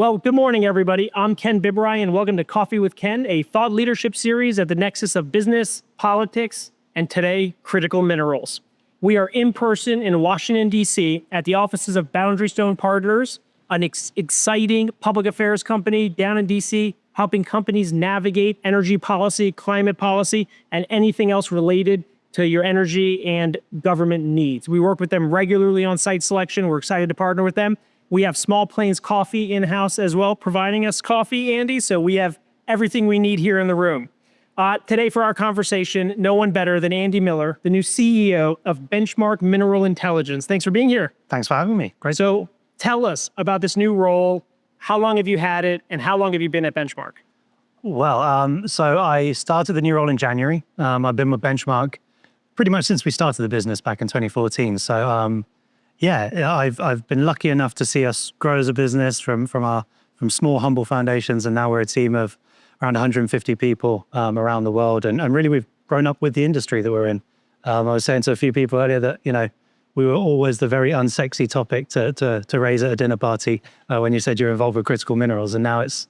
Well, good morning, everybody. I'm Ken Biberaj, and welcome to Coffee with Ken, a thought leadership series at the nexus of business, politics, and today, critical minerals. We are in person in Washington, D.C. at the offices of Boundary Stone Partners, an exciting public affairs company down in D.C., helping companies navigate energy policy, climate policy, and anything else related to your energy and government needs. We work with them regularly on site selection. We're excited to partner with them. We have Small Plains Coffee in-house as well, providing us coffee, Andy, so we have everything we need here in the room. Today for our conversation, no one better than Andy Miller, the new CEO of Benchmark Mineral Intelligence. Thanks for being here. Thanks for having me. Great. So tell us about this new role. How long have you had it, and how long have you been at Benchmark? Well, so I started the new role in January. I've been with Benchmark pretty much since we started the business back in 2014. So yeah, I've been lucky enough to see us grow as a business from small, humble foundations, and now we're a team of around 150 people around the world. And really, we've grown up with the industry that we're in. I was saying to a few people earlier that, you know, we were always the very unsexy topic to raise at a dinner party when you said you're involved with critical minerals. And now it's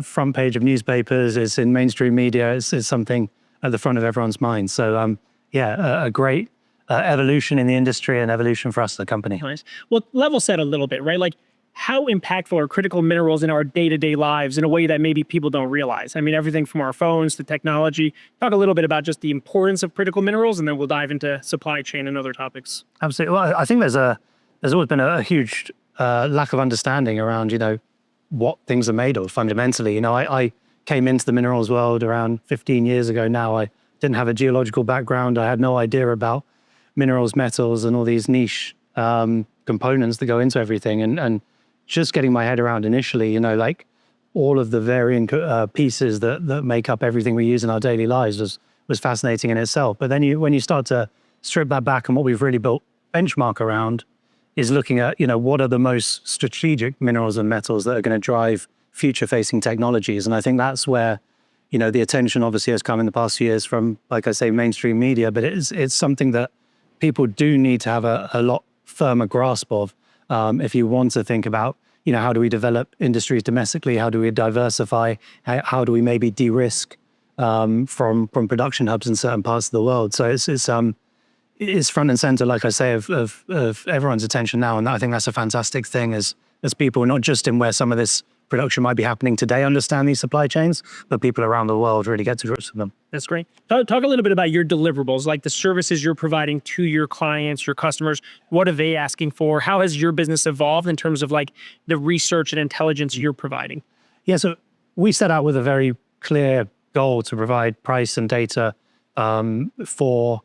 front page of newspapers, it's in mainstream media, it's something at the front of everyone's mind. So yeah, a great evolution in the industry and evolution for us as a company. Nice. Well, level set a little bit, right? Like, how impactful are critical minerals in our day-to-day lives in a way that maybe people don't realize? I mean, everything from our phones to technology. Talk a little bit about just the importance of critical minerals, and then we'll dive into supply chain and other topics. Absolutely. Well, I think there's always been a huge lack of understanding around, you know, what things are made of fundamentally. You know, I came into the minerals world around 15 years ago now. I didn't have a geological background. I had no idea about minerals, metals, and all these niche components that go into everything. And just getting my head around initially, you know, like all of the varying pieces that make up everything we use in our daily lives was fascinating in itself. But then when you start to strip that back, and what we've really built Benchmark around is looking at, you know, what are the most strategic minerals and metals that are going to drive future-facing technologies. And I think that's where, you know, the attention obviously has come in the past few years from, like I say, mainstream media, but it's something that people do need to have a lot firmer grasp of if you want to think about, you know, how do we develop industries domestically? How do we diversify? How do we maybe de-risk from production hubs in certain parts of the world? So it's front and center, like I say, of everyone's attention now. And I think that's a fantastic thing as people, not just in where some of this production might be happening today, understand these supply chains, but people around the world really get to grips with them. That's great. Talk a little bit about your deliverables, like the services you're providing to your clients, your customers. What are they asking for? How has your business evolved in terms of like the research and intelligence you're providing? Yeah, so we set out with a very clear goal to provide price and data for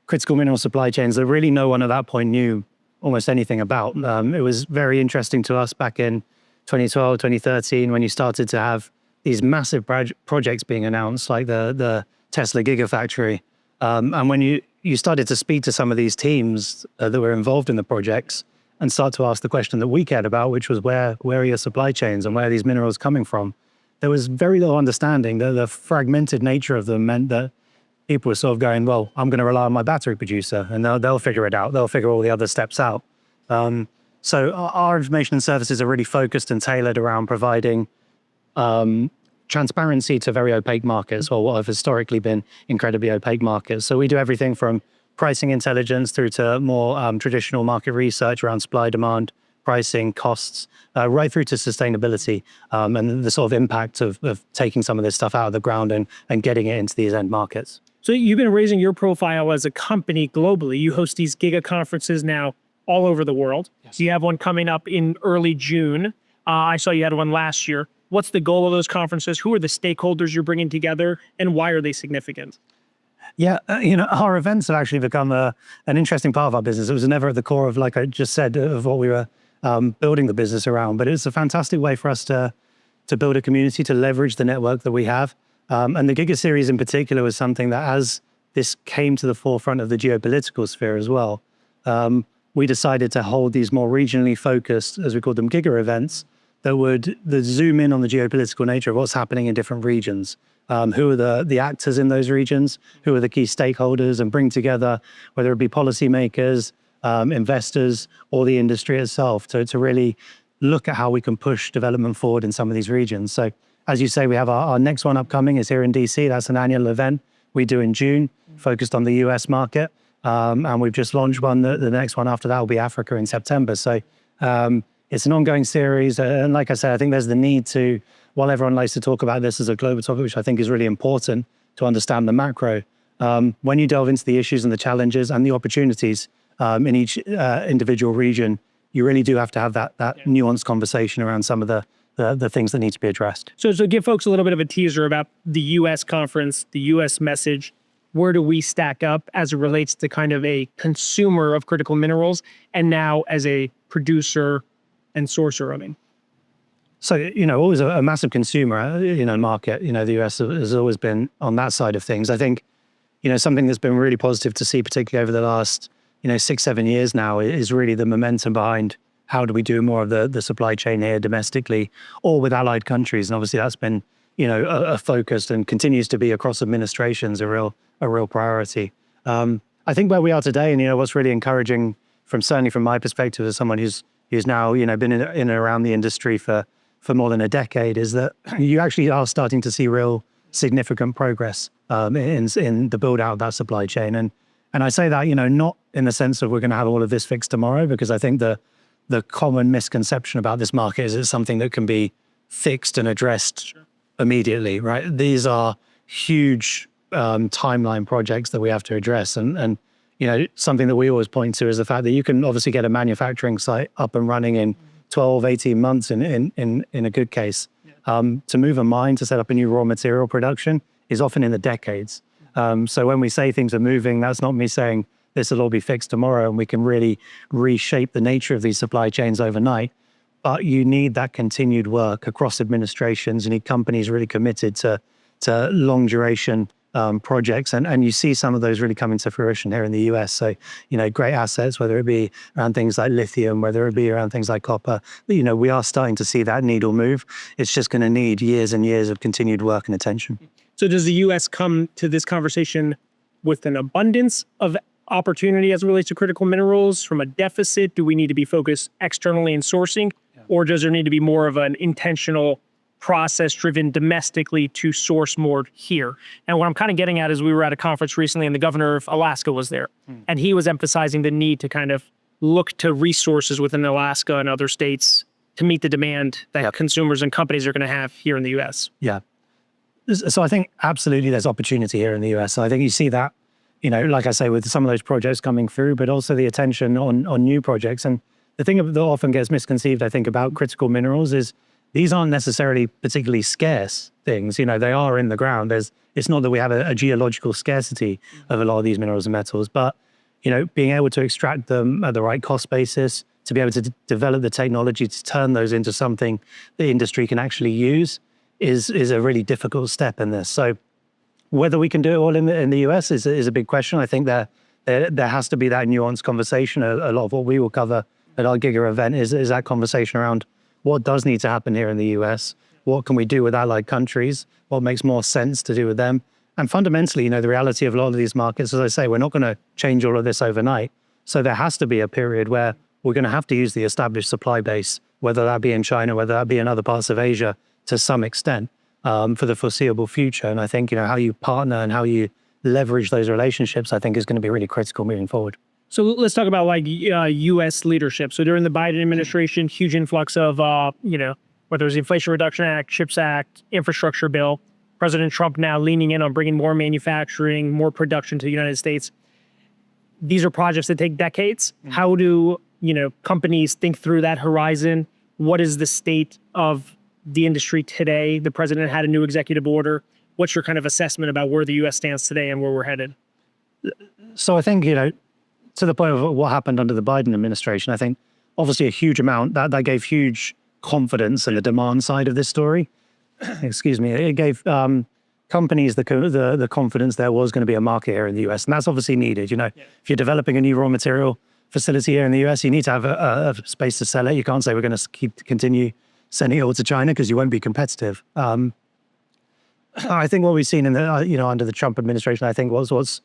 critical mineral supply chains that really no one at that point knew almost anything about. It was very interesting to us back in 2012, 2013, when you started to have these massive projects being announced, like the Tesla Gigafactory. And when you started to speak to some of these teams that were involved in the projects and start to ask the question that we cared about, which was where are your supply chains and where are these minerals coming from? There was very little understanding that the fragmented nature of them meant that people were sort of going, well, I'm going to rely on my battery producer and they'll figure it out. They'll figure all the other steps out. So our information and services are really focused and tailored around providing transparency to very opaque markets, or what have historically been incredibly opaque markets. So we do everything from pricing intelligence through to more traditional market research around supply, demand, pricing, costs, right through to sustainability and the sort of impact of taking some of this stuff out of the ground and getting it into these end markets. So you've been raising your profile as a company globally. You host these giga conferences now all over the world. Yes. You have one coming up in early June. I saw you had one last year. What's the goal of those conferences? Who are the stakeholders you're bringing together, and why are they significant? Yeah, you know, our events have actually become an interesting part of our business. It was never at the core of, like I just said, of what we were building the business around. But it's a fantastic way for us to build a community, to leverage the network that we have. And the Giga Series in particular was something that, as this came to the forefront of the geopolitical sphere as well, we decided to hold these more regionally focused, as we called them, Giga events, that would zoom in on the geopolitical nature of what's happening in different regions. Who are the actors in those regions? Who are the key stakeholders? And bring together, whether it be policymakers, investors, or the industry itself, to really look at how we can push development forward in some of these regions. So as you say, we have our next one upcoming is here in DC. That's an annual event we do in June, focused on the US market. And we've just launched one. The next one after that will be Africa in September. So it's an ongoing series. And like I said, I think there's the need to, while everyone likes to talk about this as a global topic, which I think is really important to understand the macro, when you delve into the issues and the challenges and the opportunities in each individual region, you really do have to have that nuanced conversation around some of the things that need to be addressed. So give folks a little bit of a teaser about the U.S. conference, the U.S. message. Where do we stack up as it relates to kind of a consumer of critical minerals and now as a producer and sourcer of it? So, always a massive consumer, market. The U.S. has always been on that side of things. I think, something that's been really positive to see, particularly over the last, 6-7 years now, is really the momentum behind how do we do more of the supply chain here domestically or with allied countries. And obviously that's been, a focus and continues to be across administrations a real priority. I think where we are today, and what's really encouraging certainly from my perspective as someone who's now, been in and around the industry for more than a decade, is that you actually are starting to see real significant progress in the build out of that supply chain. And I say that, not in the sense of we're going to have all of this fixed tomorrow, because I think the common misconception about this market is it's something that can be fixed and addressed immediately, right? These are huge timeline projects that we have to address. And something that we always point to is the fact that you can obviously get a manufacturing site up and running in 12, 18 months in a good case. To move a mine, to set up a new raw material production is often in the decades. So when we say things are moving, that's not me saying this will all be fixed tomorrow and we can really reshape the nature of these supply chains overnight. But you need that continued work across administrations. You need companies really committed to long duration projects. And you see some of those really coming to fruition here in the US. So, great assets, whether it be around things like lithium, whether it be around things like copper, we are starting to see that needle move. It's just going to need years and years of continued work and attention. So does the US come to this conversation with an abundance of opportunity as it relates to critical minerals, from a deficit? Do we need to be focused externally in sourcing? Or does there need to be more of an intentional process driven domestically to source more here? And what I'm kind of getting at is we were at a conference recently and the governor of Alaska was there. And he was emphasizing the need to kind of look to resources within Alaska and other states to meet the demand that consumers and companies are going to have here in the US. Yeah. So I think absolutely there's opportunity here in the US. So I think you see that, like I say, with some of those projects coming through, but also the attention on new projects. And the thing that often gets misconceived, I think, about critical minerals is these aren't necessarily particularly scarce things. They are in the ground. It's not that we have a geological scarcity of a lot of these minerals and metals, but, being able to extract them at the right cost basis, to be able to develop the technology to turn those into something the industry can actually use is a really difficult step in this. So whether we can do it all in the US is a big question. I think there has to be that nuanced conversation. A lot of what we will cover at our Giga event is that conversation around what does need to happen here in the US, what can we do with allied countries, what makes more sense to do with them. And fundamentally, the reality of a lot of these markets, as I say, we're not going to change all of this overnight. So there has to be a period where we're going to have to use the established supply base, whether that be in China, whether that be in other parts of Asia, to some extent, for the foreseeable future. And I think, how you partner and how you leverage those relationships, I think is going to be really critical moving forward. So let's talk about U.S. leadership. So during the Biden administration, huge influx of, whether it's the Inflation Reduction Act, CHIPS Act, infrastructure bill, President Trump now leaning in on bringing more manufacturing, more production to the United States. These are projects that take decades. How do, companies think through that horizon? What is the state of the industry today? The president had a new executive order. What's your kind of assessment about where the U.S. stands today and where we're headed? So I think, to the point of what happened under the Biden administration, I think obviously a huge amount, that gave huge confidence in the demand side of this story. Excuse me. It gave companies the confidence there was going to be a market here in the US. And that's obviously needed. If you're developing a new raw material facility here in the US, you need to have a space to sell it. You can't say we're going to continue sending it all to China because you won't be competitive. I think what we've seen in the, under the Trump administration, I think was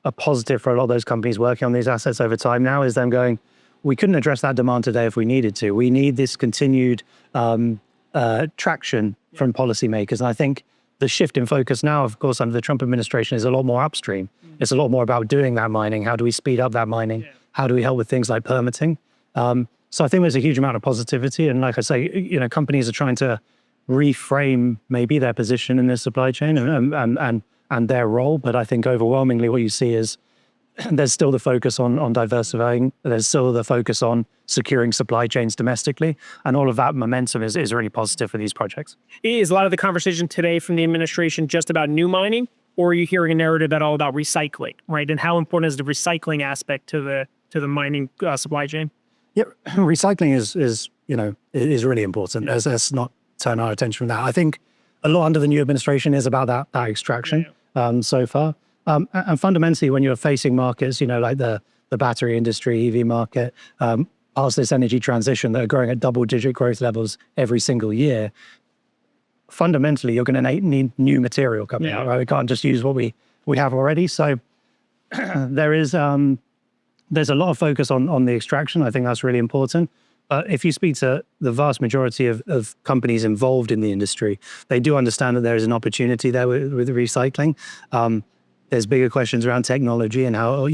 a positive for a lot of those companies working on these assets over time now is them going, we couldn't address that demand today if we needed to. We need this continued traction from policymakers. And I think the shift in focus now, of course, under the Trump administration is a lot more upstream. It's a lot more about doing that mining. How do we speed up that mining? How do we help with things like permitting? So I think there's a huge amount of positivity. And like I say, companies are trying to reframe maybe their position in this supply chain and their role. But I think overwhelmingly what you see is there's still the focus on diversifying. There's still the focus on securing supply chains domestically. And all of that momentum is really positive for these projects. Is a lot of the conversation today from the administration just about new mining, or are you hearing a narrative that all about recycling, right? And how important is the recycling aspect to the mining supply chain? Yeah, recycling is really important. Let's not turn our attention from that. I think a lot under the new administration is about that extraction so far. And fundamentally, when you're facing markets, like the battery industry, EV market, parts of this energy transition that are growing at double-digit growth levels every single year, fundamentally, you're going to need new material coming out, right? We can't just use what we have already. So there's a lot of focus on the extraction. I think that's really important. But if you speak to the vast majority of companies involved in the industry, they do understand that there is an opportunity there with recycling. There's bigger questions around technology and how,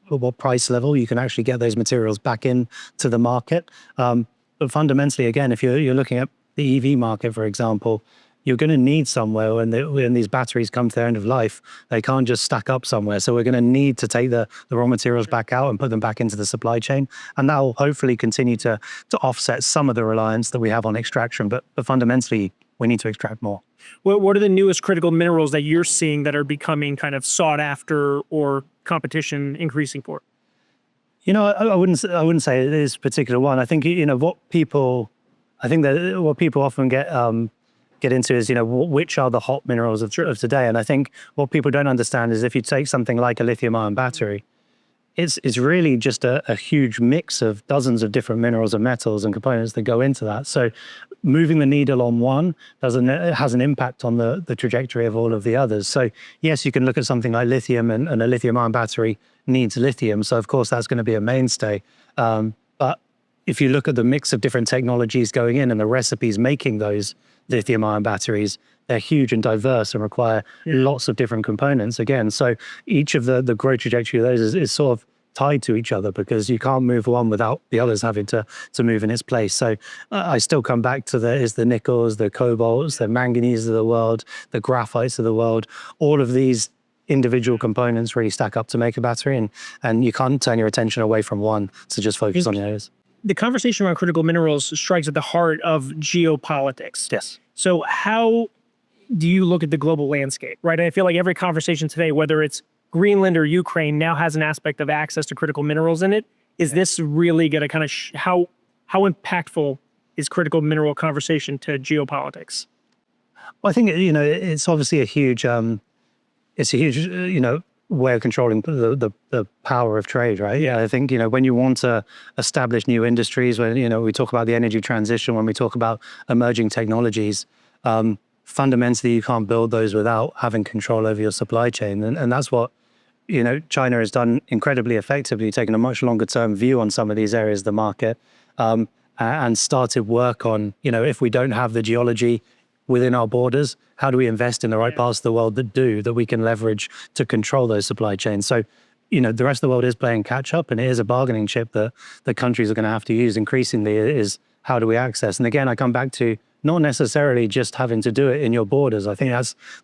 what price level you can actually get those materials back into the market. But fundamentally, again, if you're looking at the EV market, for example, you're going to need somewhere when these batteries come to their end of life, they can't just stack up somewhere. So we're going to need to take the raw materials back out and put them back into the supply chain. And that will hopefully continue to offset some of the reliance that we have on extraction. But fundamentally, we need to extract more. What are the newest critical minerals that you're seeing that are becoming kind of sought after or competition increasing for? I wouldn't say it is a particular one. I think, what people often get into is, which are the hot minerals of today. And I think what people don't understand is if you take something like a lithium ion battery, it's really just a huge mix of dozens of different minerals and metals and components that go into that. So moving the needle on one has an impact on the trajectory of all of the others. So yes, you can look at something like lithium, and a lithium ion battery needs lithium. So of course that's going to be a mainstay. But if you look at the mix of different technologies going in and the recipes making those lithium ion batteries, they're huge and diverse and require lots of different components again. So each of the growth trajectory of those is sort of tied to each other, because you can't move one without the others having to move in its place. So I still come back to the nickels, the cobalts, the manganese of the world, the graphites of the world. All of these individual components really stack up to make a battery, and you can't turn your attention away from one to just focus on the others. The conversation around critical minerals strikes at the heart of geopolitics. Yes. So how do you look at the global landscape, right? I feel like every conversation today, whether it's Greenland or Ukraine, now has an aspect of access to critical minerals in it. Is this really going to kind of how impactful is critical mineral conversation to geopolitics? Well, I think it's obviously a huge way of controlling the power of trade, right? Yeah, I think when you want to establish new industries, when we talk about the energy transition, when we talk about emerging technologies, fundamentally you can't build those without having control over your supply chain, and that's what China has done incredibly effectively, taken a much longer term view on some of these areas of the market, and started work on if we don't have the geology within our borders, how do we invest in the right parts of the world that we can leverage to control those supply chains? So, the rest of the world is playing catch up, and it is a bargaining chip that the countries are going to have to use increasingly, is how do we access? And again, I come back to not necessarily just having to do it in your borders. I think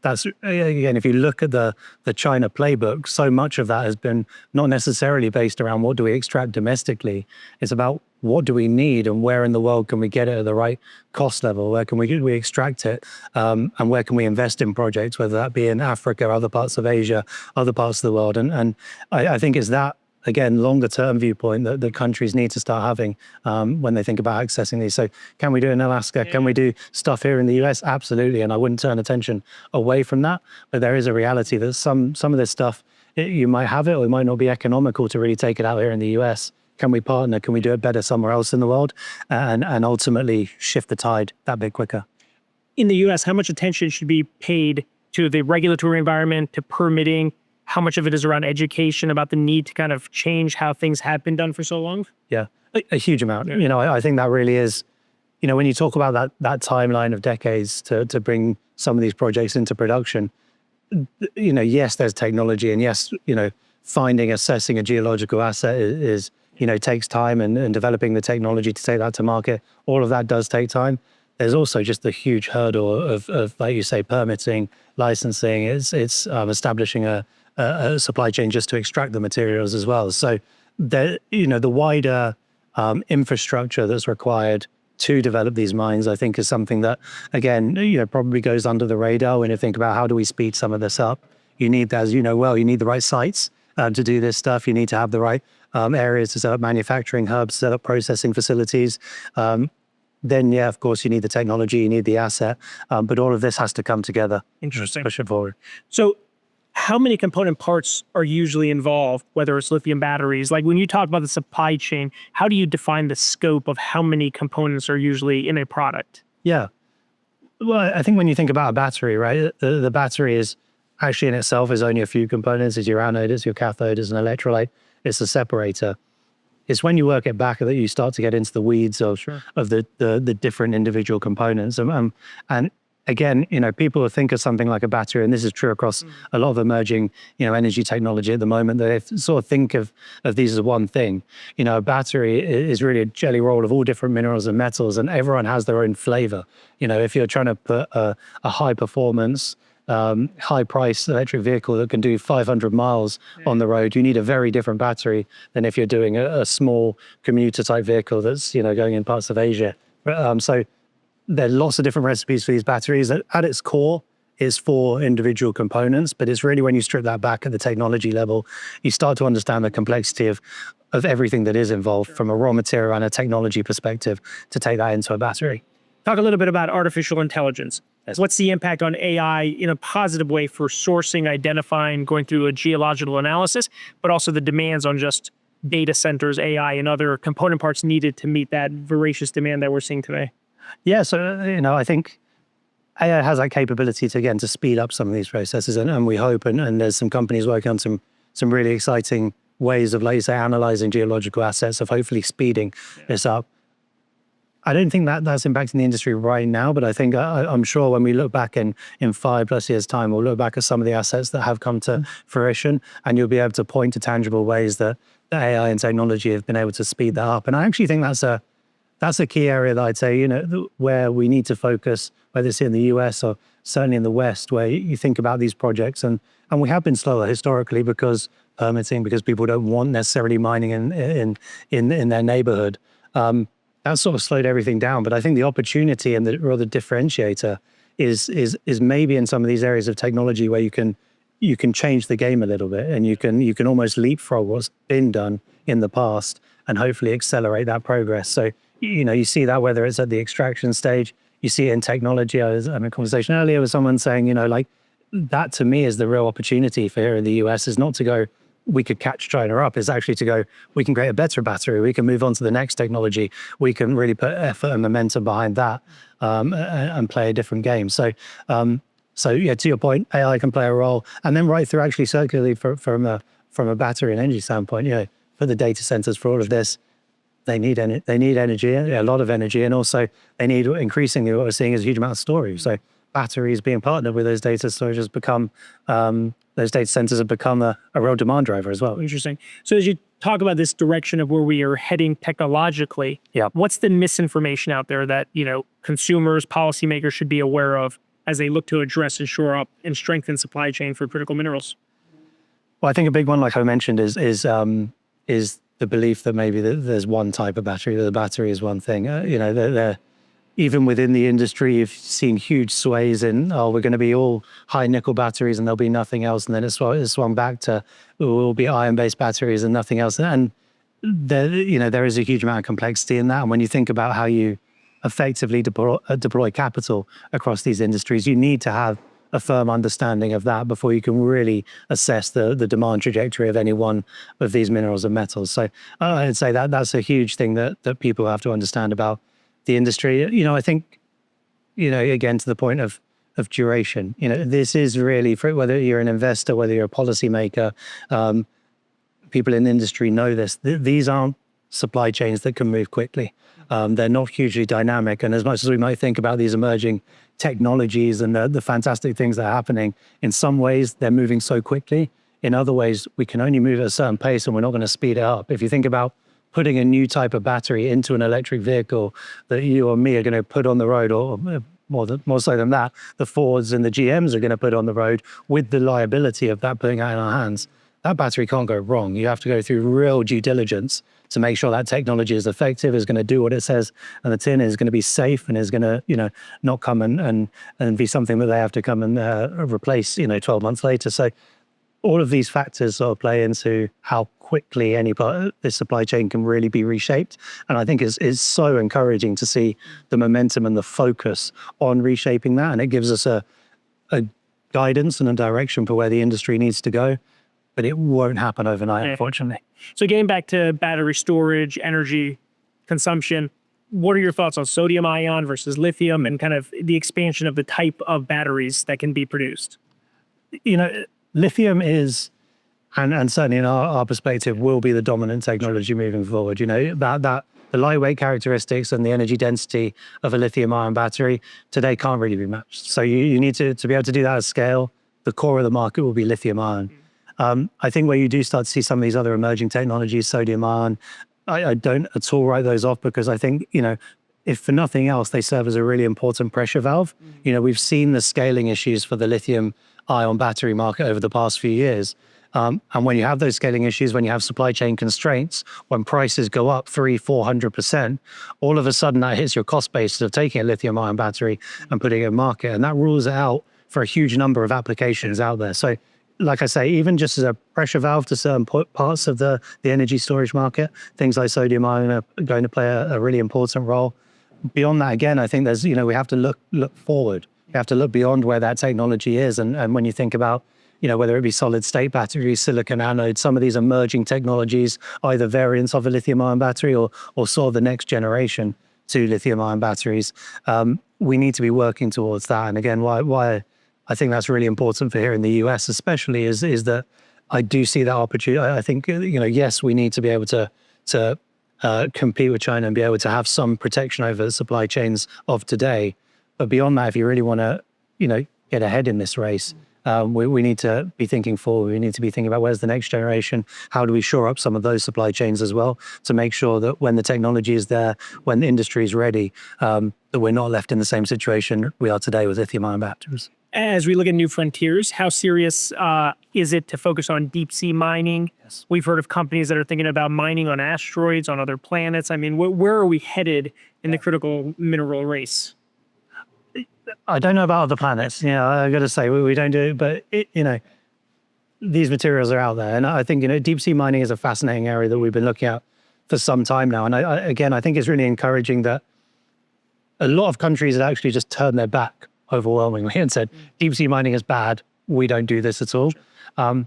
that's again, if you look at the China playbook, so much of that has been not necessarily based around what do we extract domestically. It's about what do we need and where in the world can we get it at the right cost level? Where can we extract it? And where can we invest in projects, whether that be in Africa, other parts of Asia, other parts of the world? And I think it's that, again, longer term viewpoint that the countries need to start having when they think about accessing these. So can we do it in Alaska? Can we do stuff here in the US? Absolutely. And I wouldn't turn attention away from that. But there is a reality that some of this stuff, you might have it or it might not be economical to really take it out here in the US. Can we partner? Can we do it better somewhere else in the world? And ultimately shift the tide that bit quicker. In the US, how much attention should be paid to the regulatory environment, to permitting? how much of it is around education about the need to kind of change how things have been done for so long? Yeah, a huge amount. You know, I think that really is, you know, when you talk about that timeline of decades to bring some of these projects into production, you know, yes, there's technology, and yes, you know, assessing a geological asset is you know, takes time, and developing the technology to take that to market. All of that does take time. There's also just the huge hurdle of like you say, permitting, licensing. It's establishing a supply chain just to extract the materials as well. So you know, the wider infrastructure that's required to develop these mines, I think, is something that, again, you know, probably goes under the radar when you think about how do we speed some of this up. You need, as you know well, you need the right sites to do this stuff. You need to have the right areas to set up manufacturing hubs, set up processing facilities. Then, yeah, of course, you need the technology, you need the asset, but all of this has to come together. Interesting. Push it forward. So how many component parts are usually involved, whether it's lithium batteries? Like when you talk about the supply chain, how do you define the scope of how many components are usually in a product? Yeah. Well, I think when you think about a battery, right, the battery is actually in itself is only a few components. It's your anode, it's your cathode, it's an electrolyte, it's a separator. It's when you work it back that you start to get into the weeds of the different individual components. And again, you know, people think of something like a battery, and this is true across a lot of emerging, you know, energy technology at the moment, that they sort of think of these as one thing. You know, a battery is really a jelly roll of all different minerals and metals, and everyone has their own flavor. You know, if you're trying to put a high performance, high price electric vehicle that can do 500 miles on the road, you need a very different battery than if you're doing a small commuter type vehicle that's, you know, going in parts of Asia. So there are lots of different recipes for these batteries. At its core is 4 individual components, but it's really when you strip that back at the technology level, you start to understand the complexity of everything that is involved from a raw material and a technology perspective to take that into a battery. Talk a little bit about artificial intelligence. What's the impact on AI in a positive way for sourcing, identifying, going through a geological analysis, but also the demands on just data centers, AI, and other component parts needed to meet that voracious demand that we're seeing today? Yeah, so, you know, I think AI has that capability to, again, to speed up some of these processes, and we hope, and there's some companies working on some really exciting ways of, like you say, analyzing geological assets, of hopefully speeding this up. I don't think that's impacting the industry right now, but I think I'm sure when we look back in 5+ years' time, we'll look back at some of the assets that have come to fruition, and you'll be able to point to tangible ways that the AI and technology have been able to speed that up. And I actually think that's a key area that I'd say, you know, where we need to focus, whether it's in the US or certainly in the West, where you think about these projects, and we have been slower historically because permitting, because people don't want necessarily mining in their neighborhood. That sort of slowed everything down. But I think the opportunity and the differentiator is maybe in some of these areas of technology where you can change the game a little bit, and you can almost leapfrog what's been done in the past and hopefully accelerate that progress. So, you know, you see that whether it's at the extraction stage, you see it in technology. I was having a conversation earlier with someone saying, you know, like, that to me is the real opportunity for here in the US, is not to go, we could catch China up, is actually to go, we can create a better battery, we can move on to the next technology, we can really put effort and momentum behind that, and play a different game. So yeah, to your point, AI can play a role, and then right through actually circularly from a battery and energy standpoint, you know, for the data centers, for all of this, they need energy, a lot of energy, and also they need, increasingly what we're seeing is a huge amount of storage. So batteries being partnered with those data storage has become, those data centers have become a real demand driver as well. Interesting. So as you talk about this direction of where we are heading technologically, Yeah. what's the misinformation out there that, you know, consumers, policymakers should be aware of as they look to address and shore up and strengthen supply chain for critical minerals? Well, I think a big one, like I mentioned, is the belief that maybe there's one type of battery, that the battery is one thing. You know, they're even within the industry, you've seen huge sways in, oh, we're going to be all high nickel batteries and there'll be nothing else. And then it swung back to, we'll be iron-based batteries and nothing else. And there is a huge amount of complexity in that. And when you think about how you effectively deploy capital across these industries, you need to have a firm understanding of that before you can really assess the demand trajectory of any one of these minerals and metals. So I'd say that's a huge thing that people have to understand about the industry. You know, I think, you know, again, to the point of duration. This is really, for whether you're an investor, whether you're a policymaker, people in the industry know this. These aren't supply chains that can move quickly. They're not hugely dynamic. And as much as we might think about these emerging technologies and the fantastic things that are happening, in some ways they're moving so quickly. In other ways, we can only move at a certain pace and we're not going to speed it up. If you think about putting a new type of battery into an electric vehicle that you or me are going to put on the road, or more so than that, the Fords and the GMs are going to put on the road with the liability of that putting out in our hands, that battery can't go wrong. You have to go through real due diligence to make sure that technology is effective, is going to do what it says, and the tin is going to be safe and is going to, not come and be something that they have to come and replace, 12 months later. So all of these factors sort of play into how quickly any part of this supply chain can really be reshaped. And I think it's so encouraging to see the momentum and the focus on reshaping that. And it gives us a guidance and a direction for where the industry needs to go. But it won't happen overnight, unfortunately. So getting back to battery storage, energy consumption, what are your thoughts on sodium ion versus lithium and kind of the expansion of the type of batteries that can be produced? Lithium is, and certainly in our perspective, will be the dominant technology moving forward. That the lightweight characteristics and the energy density of a lithium ion battery today can't really be matched. So you need to be able to do that at scale. The core of the market will be lithium ion. I think where you do start to see some of these other emerging technologies, sodium ion, I don't at all write those off, because I think, if for nothing else, they serve as a really important pressure valve. We've seen the scaling issues for the lithium ion battery market over the past few years. And when you have those scaling issues, when you have supply chain constraints, when prices go up 300-400%, all of a sudden that hits your cost base of taking a lithium ion battery and putting it in market. And that rules it out for a huge number of applications out there. So like I say, even just as a pressure valve to certain parts of the energy storage market, things like sodium ion are going to play a really important role. Beyond that, again, I think there's, we have to look forward. We have to look beyond where that technology is. And when you think about, whether it be solid state batteries, silicon anode, some of these emerging technologies, either variants of a lithium ion battery or sort of the next generation to lithium ion batteries, we need to be working towards that. And again, why I think that's really important for here in the US, especially is that I do see that opportunity. I think, yes, we need to be able to compete with China and be able to have some protection over the supply chains of today. But beyond that, if you really want to, get ahead in this race, we need to be thinking forward. We need to be thinking about where's the next generation? How do we shore up some of those supply chains as well to make sure that when the technology is there, when the industry is ready, that we're not left in the same situation we are today with lithium-ion batteries. As we look at new frontiers, how serious is it to focus on deep sea mining? Yes. We've heard of companies that are thinking about mining on asteroids, on other planets. I mean, where are we headed in the critical mineral race? I don't know about other planets. I got to say, we don't do it, but these materials are out there. And I think, deep sea mining is a fascinating area that we've been looking at for some time now. And I think it's really encouraging that a lot of countries have actually just turned their back overwhelmingly and said, deep sea mining is bad. We don't do this at all. And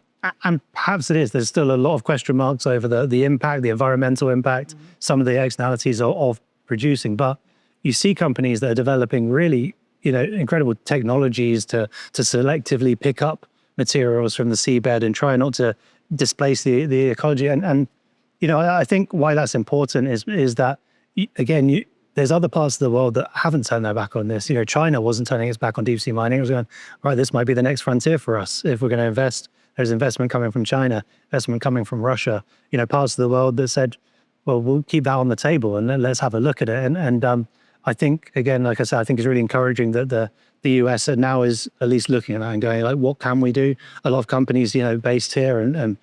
perhaps it is. There's still a lot of question marks over the impact, the environmental impact, some of the externalities of producing. But you see companies that are developing really, incredible technologies to selectively pick up materials from the seabed and try not to displace the ecology. And I think why that's important is that, again, there's other parts of the world that haven't turned their back on this. China wasn't turning its back on deep sea mining. It was going, right, this might be the next frontier for us. If we're going to invest, there's investment coming from China, investment coming from Russia, parts of the world that said, well, we'll keep that on the table and let's have a look at it. And I think, again, like I said, I think it's really encouraging that the US now is at least looking at that and going, like, what can we do? A lot of companies, based here and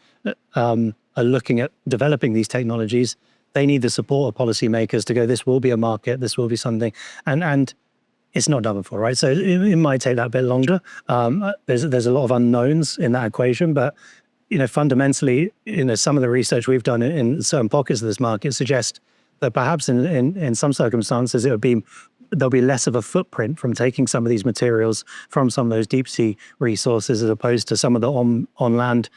are looking at developing these technologies. They need the support of policymakers to go, this will be a market, this will be something. And it's not done before, right? So it might take that a bit longer. There's a lot of unknowns in that equation, but fundamentally, some of the research we've done in certain pockets of this market suggest that perhaps in some circumstances there'll be less of a footprint from taking some of these materials from some of those deep sea resources as opposed to some of the on land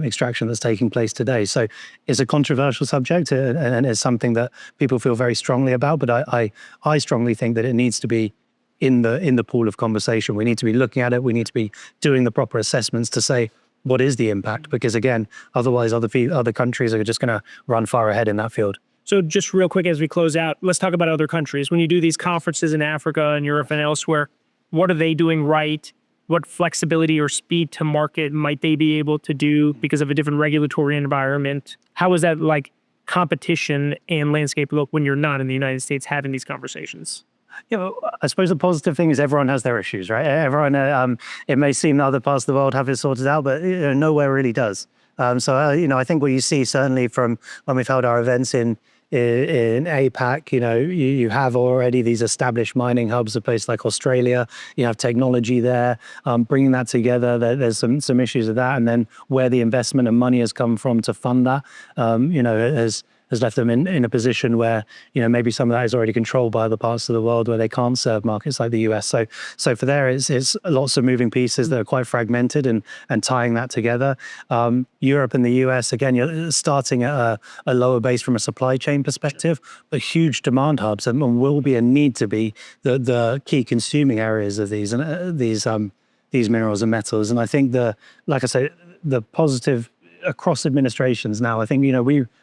extraction that's taking place today. So it's a controversial subject and it's something that people feel very strongly about, but I strongly think that it needs to be in the pool of conversation. We need to be looking at it. We need to be doing the proper assessments to say, what is the impact? Because again, otherwise other countries are just going to run far ahead in that field. So just real quick as we close out, let's talk about other countries. When you do these conferences in Africa and Europe and elsewhere, what are they doing right? What flexibility or speed to market might they be able to do because of a different regulatory environment? How is that like competition and landscape look when you're not in the United States having these conversations? I suppose the positive thing is everyone has their issues, right? Everyone, it may seem that other parts of the world have it sorted out, but nowhere really does. I think what you see certainly from when we've held our events in APAC, you have already these established mining hubs, a place like Australia, you have technology there, bringing that together, there's some issues with that. And then where the investment and money has come from to fund that, has left them in a position where, maybe some of that is already controlled by other parts of the world where they can't serve markets like the US. So for there, it's lots of moving pieces that are quite fragmented and tying that together. Europe and the US, again, you're starting at a lower base from a supply chain perspective, but huge demand hubs and will be a need to be the key consuming areas of these minerals and metals. And I think like I say, the positive across administrations now, I think,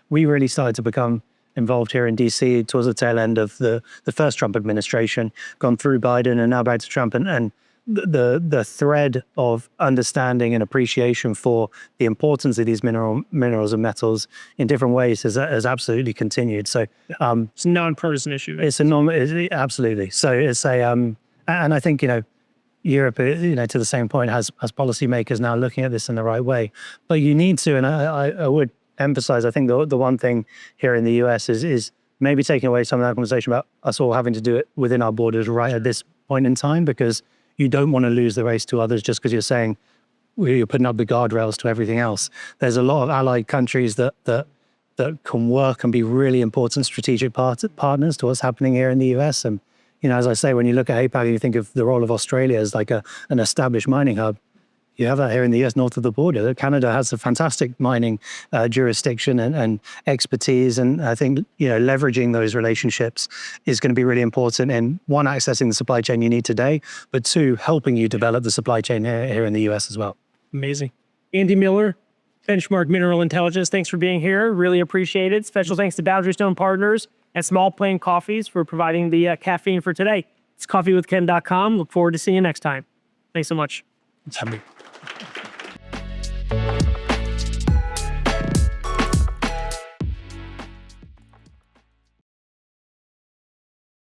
we really started to become involved here in DC towards the tail end of the first Trump administration, gone through Biden and now back to Trump. And the thread of understanding and appreciation for the importance of these minerals and metals in different ways has absolutely continued. So it's a non-partisan issue. Absolutely. So it's and I think, Europe, to the same point, has policymakers now looking at this in the right way. But you need to, and I would emphasize, I think the one thing here in the US is maybe taking away some of that conversation about us all having to do it within our borders right at this point in time, because you don't want to lose the race to others just because you're saying you're putting up the guardrails to everything else. There's a lot of allied countries that can work and be really important strategic partners to what's happening here in the US. And as I say, when you look at APAC, you think of the role of Australia as like an established mining hub. You have that here in the US, north of the border. Canada has a fantastic mining jurisdiction and expertise. And I think, leveraging those relationships is going to be really important in, one, accessing the supply chain you need today, but two, helping you develop the supply chain here in the US as well. Amazing. Andy Miller, Benchmark Mineral Intelligence, thanks for being here. Really appreciate it. Special thanks to Boundary Stone Partners and Small Plain Coffees for providing the caffeine for today. It's coffeewithken.com. Look forward to seeing you next time. Thanks so much. It's happy.